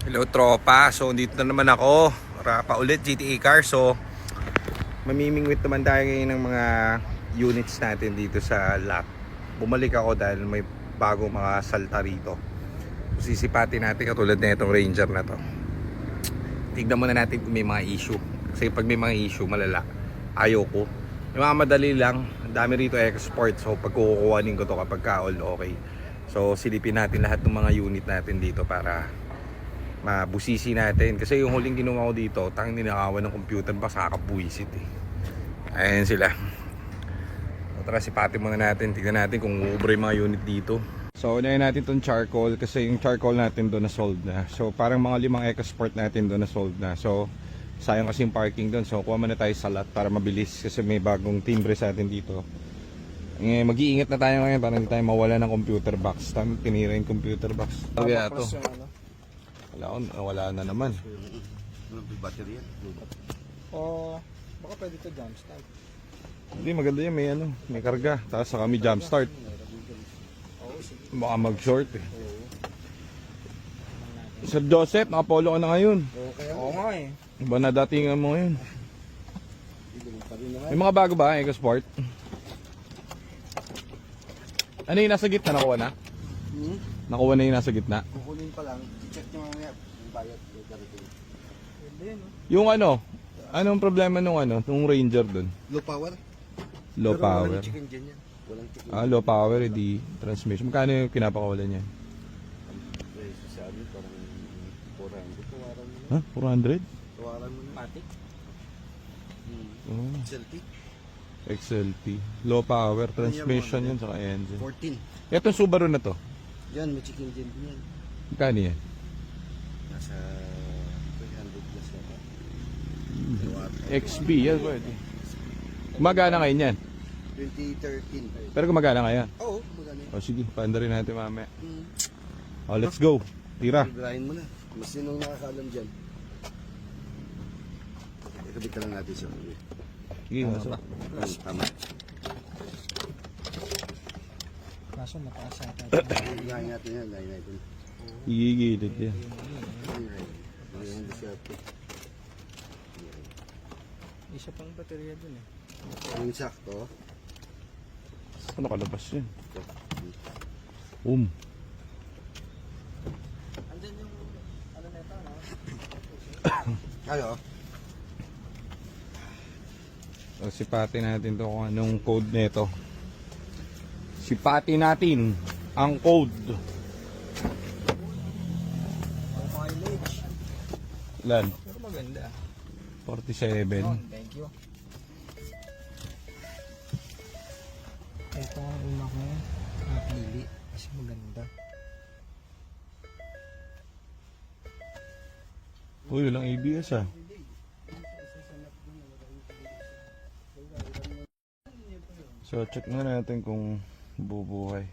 Hello tropa, so dito na naman ako para pa ulit GTA car. So mamimingwit naman tayo ngayon ng mga units natin dito sa lot. Bumalik ako dahil may bagong mga salta rito. Sisipatin natin katulad na itong Ranger na to. Tignan muna natin kung may mga issue. Kasi pag may mga issue malala, ayoko. May mga madali lang, ang dami rito export. So pag kukuhanin ko to kapag ka all okay. So silipin natin lahat ng mga unit natin dito para mabusisi natin. Kasi yung huling ginawa ko dito, tanging ninakawan ng computer ba, kakabuisit eh. Ayan sila. So, tara sipatin muna natin, tignan natin kung uubra yung mga unit dito. So unahin natin itong charcoal kasi yung charcoal natin doon na sold na. So parang mga 5 EcoSport natin doon na sold na. So sayang kasi yung parking doon. So kuha muna tayo sa lot para mabilis kasi may bagong timbre sa atin dito. Mag-iingat na tayo ngayon para hindi tayo mawala ng computer box. Tama, tinira yung computer box. Kaya ito. Wala na naman. Battery yan. Baka pwede ito jump start. Hindi, maganda yan. May karga. Tapos saka may jump start. Baka mag-short eh. Sir Joseph, nakapolo ka na ngayon. Oo nga eh. Iba na datingan mo ngayon. May mga bago ba, EcoSport? Ano yung nasa gitna? Nakuha na? Nakuha na yung nasa gitna? Kukunin pa lang. Check nyo mamaya. Yung bayad. Yung darating. Pwede no? Yung anong problema nung Ranger dun? Low power? Low Pero power. walang chicken dyan yan. Walang chicken. Low power, di transmission. Magkano yung pinapakawalan yan? Presyo sa amin parang 400. Tawaran mo na. Ha? 400? Tawaran mo na. Matic? Oh, Celtic. XLT. Low power, transmission yun, saka engine. 14. Itong Subaru na to, Yan, may chicken dyan din yan. magkano yan? Nasa 300 plus na ba? XB, yan pwede. Gumagana ngayon yan. 2013. Pero gumagana ngayon. Oo, maganda. O sige, paanda rin natin mamaya. Hmm. O, let's go. Tira. Ibrahin mo na. Mas sinong nakakalam dyan. Ikabit ka lang natin sa uwi. Sige, masok. Tama. Kaso mataas ata. Ilahin natin yan. Ilahin natin. Igigilid yan. Ilahin natin. Isa pang baterya dun eh. Yung sakto. Ano kalabas yun? Andyan yung ano na ito, no? Ayo. So, sipatin natin to kung anong code nito. Sipatin natin ang code. Mileage. Ilan? Pero maganda. 47. Thank you. Ito ang una ko napili kasi maganda. Uy, walang ABS ah. So, check na natin kung bubuhay.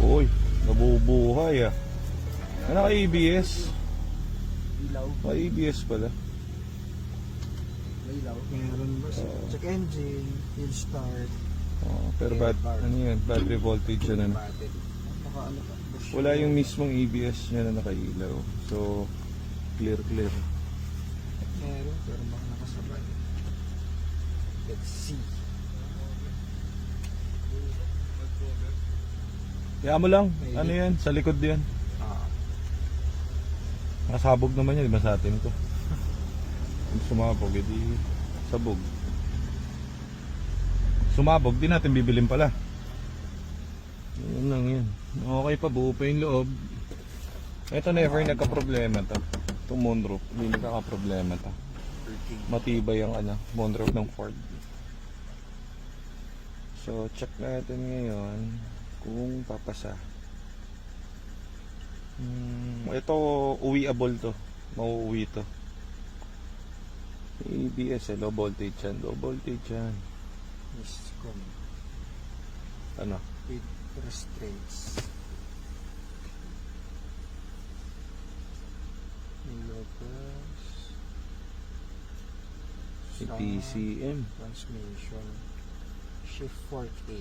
Uy, nabubuhay ah. Ano ka ABS? Ilaw. ABS pala. May ilaw. Meron ba? Check engine, hill start, Pero ano yun, battery voltage yun ano. battery. Baka ano pa. Wala yung mismong ABS niya na nakailaw. So, clear. Meron pero baka nakasabay. Let's see. Kaya mo lang, ano yan, sa likod yan. Nakasabog naman yan, di ba sa atin to? Kung sumabog, edi sabog. Sumabog, di natin bibilin pala. Yun lang yan. Okay pa, buo pa yung loob. Ito never nagka-problema to. Itong moonroof, hindi nagkaka-problema to. Matibay ang moonroof ng Ford. So, check natin ngayon kung papasa. Ito, uwiable to. Mauuwi to. ABS low voltage yan. Low voltage yan. Miscom Ano? with restraints. Sa PCM. transmission. Shift fork A.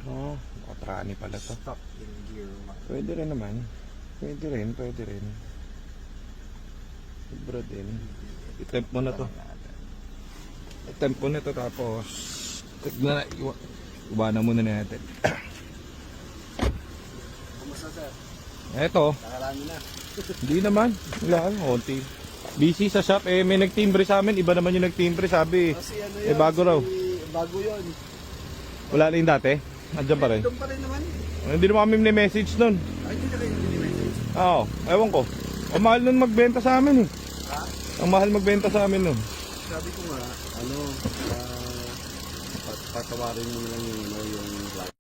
Oh, nakatrani pala to. Stop in gear 1. Pwede rin naman. Pwede rin. Sobra din. I-temp mo na to. I-temp mo na to tapos iwanan muna natin. Kumusta sir? Eto, Nakarami na. hindi naman. Wala, konti. Busy sa shop. May nagtimbre sa amin. Iba naman yung nagtimbre. Sabi, Kasi ano bago raw. Bago yun. Wala na yung dati. Andiyan pa rin. Doon pa rin naman. Hindi naman kami ni-message nun. Ay, hindi na kayo message. Oo, ewan ko. Ang mahal nun magbenta sa amin eh. Ha? Ang mahal magbenta sa amin nun. Sabi ko nga, patawarin mo lang yung